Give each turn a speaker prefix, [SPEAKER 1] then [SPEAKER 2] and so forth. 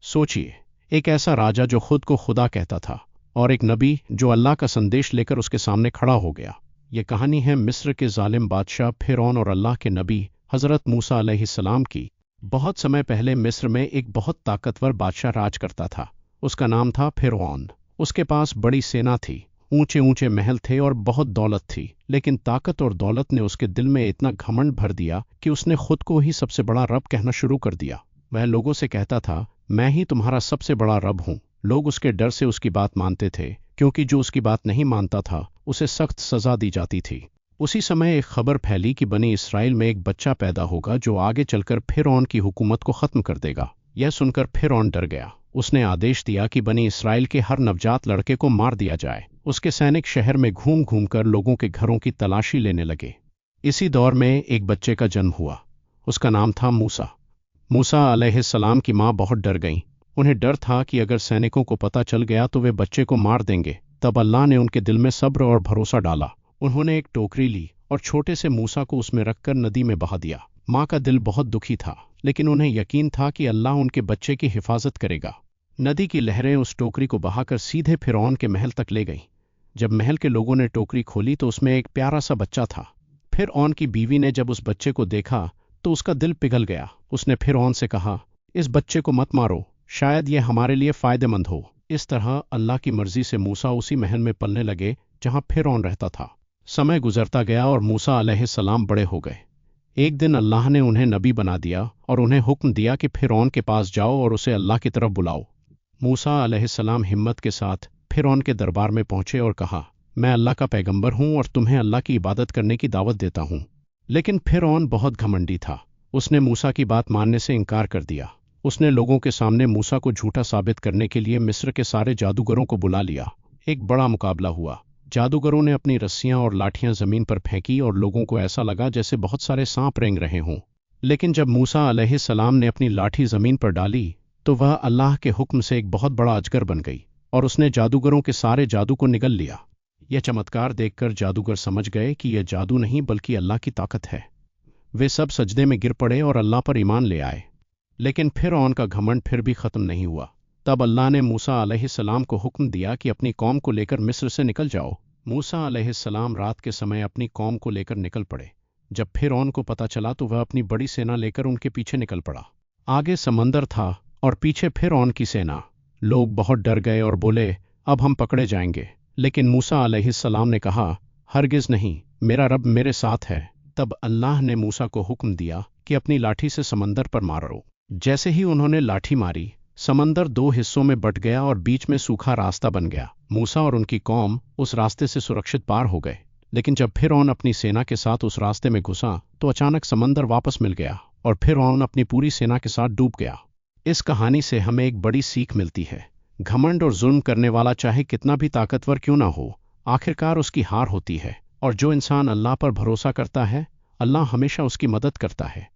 [SPEAKER 1] सोचिए, एक ऐसा राजा जो खुद को खुदा कहता था और एक नबी जो अल्लाह का संदेश लेकर उसके सामने खड़ा हो गया। ये कहानी है मिस्र के जालिम बादशाह फिरौन और अल्लाह के नबी हज़रत मूसा अलैहिस्सलाम की। बहुत समय पहले मिस्र में एक बहुत ताकतवर बादशाह राज करता था। उसका नाम था फिरौन। उसके पास बड़ी सेना थी, ऊंचे ऊंचे महल थे और बहुत दौलत थी। लेकिन ताकत और दौलत ने उसके दिल में इतना घमंड भर दिया कि उसने खुद को ही सबसे बड़ा रब कहना शुरू कर दिया। वह लोगों से कहता था, मैं ही तुम्हारा सबसे बड़ा रब हूँ। लोग उसके डर से उसकी बात मानते थे, क्योंकि जो उसकी बात नहीं मानता था उसे सख्त सजा दी जाती थी। उसी समय एक खबर फैली कि बनी इसराइल में एक बच्चा पैदा होगा जो आगे चलकर फिरौन की हुकूमत को खत्म कर देगा। यह सुनकर फिरौन डर गया। उसने आदेश दिया कि बनी इसराइल के हर नवजात लड़के को मार दिया जाए। उसके सैनिक शहर में घूम घूम कर लोगों के घरों की तलाशी लेने लगे। इसी दौर में एक बच्चे का जन्म हुआ। उसका नाम था मूसा। मूसा अलैहिस्सलाम की माँ बहुत डर गईं। उन्हें डर था कि अगर सैनिकों को पता चल गया तो वे बच्चे को मार देंगे। तब अल्लाह ने उनके दिल में सब्र और भरोसा डाला। उन्होंने एक टोकरी ली और छोटे से मूसा को उसमें रखकर नदी में बहा दिया। माँ का दिल बहुत दुखी था, लेकिन उन्हें यकीन था कि अल्लाह उनके बच्चे की हिफाजत करेगा। नदी की लहरें उस टोकरी को बहाकर सीधे फिरौन के महल तक ले गईं। जब महल के लोगों ने टोकरी खोली तो उसमें एक प्यारा सा बच्चा था। फिरौन की बीवी ने जब उस बच्चे को देखा तो उसका दिल पिघल गया। उसने फिरौन से कहा, इस बच्चे को मत मारो, शायद यह हमारे लिए फायदेमंद हो। इस तरह अल्लाह की मर्जी से मूसा उसी महल में पलने लगे जहां फिरौन रहता था। समय गुजरता गया और मूसा अलैहिस्सलाम बड़े हो गए। एक दिन अल्लाह ने उन्हें नबी बना दिया और उन्हें हुक्म दिया कि फिरौन के पास जाओ और उसे अल्लाह की तरफ बुलाओ। मूसा अलैहिस्सलाम हिम्मत के साथ फिरौन के दरबार में पहुंचे और कहा, मैं अल्लाह का पैगंबर हूं और तुम्हें अल्लाह की इबादत करने की दावत देता हूं। लेकिन फिरौन बहुत घमंडी था। उसने मूसा की बात मानने से इनकार कर दिया। उसने लोगों के सामने मूसा को झूठा साबित करने के लिए मिस्र के सारे जादूगरों को बुला लिया। एक बड़ा मुकाबला हुआ। जादूगरों ने अपनी रस्सियां और लाठियां जमीन पर फेंकी और लोगों को ऐसा लगा जैसे बहुत सारे सांप रेंग रहे हों। लेकिन जब मूसा अलैहिस्सलाम ने अपनी लाठी जमीन पर डाली तो वह अल्लाह के हुक्म से एक बहुत बड़ा अजगर बन गई और उसने जादूगरों के सारे जादू को निगल लिया। यह चमत्कार देखकर जादूगर समझ गए कि यह जादू नहीं बल्कि अल्लाह की ताकत है। वे सब सजदे में गिर पड़े और अल्लाह पर ईमान ले आए। लेकिन फिरौन का घमंड फिर भी खत्म नहीं हुआ। तब अल्लाह ने मूसा अलैहिस्सलाम को हुक्म दिया कि अपनी कौम को लेकर मिस्र से निकल जाओ। मूसा अलैहिस्सलाम रात के समय अपनी कौम को लेकर निकल पड़े। जब फिरौन को पता चला तो वह अपनी बड़ी सेना लेकर उनके पीछे निकल पड़ा। आगे समंदर था और पीछे फिरौन की सेना। लोग बहुत डर गए और बोले, अब हम पकड़े जाएंगे। लेकिन मूसा अलैहिस्सलाम ने कहा, हरगिज नहीं, मेरा रब मेरे साथ है। तब अल्लाह ने मूसा को हुक्म दिया कि अपनी लाठी से समंदर पर मारो। जैसे ही उन्होंने लाठी मारी, समंदर दो हिस्सों में बट गया और बीच में सूखा रास्ता बन गया। मूसा और उनकी कौम उस रास्ते से सुरक्षित पार हो गए। लेकिन जब फिरौन अपनी सेना के साथ उस रास्ते में घुसा तो अचानक समंदर वापस मिल गया और फिरौन अपनी पूरी सेना के साथ डूब गया। इस कहानी से हमें एक बड़ी सीख मिलती है। घमंड और जुल्म करने वाला चाहे कितना भी ताकतवर क्यों ना हो, आखिरकार उसकी हार होती है। और जो इंसान अल्लाह पर भरोसा करता है, अल्लाह हमेशा उसकी मदद करता है।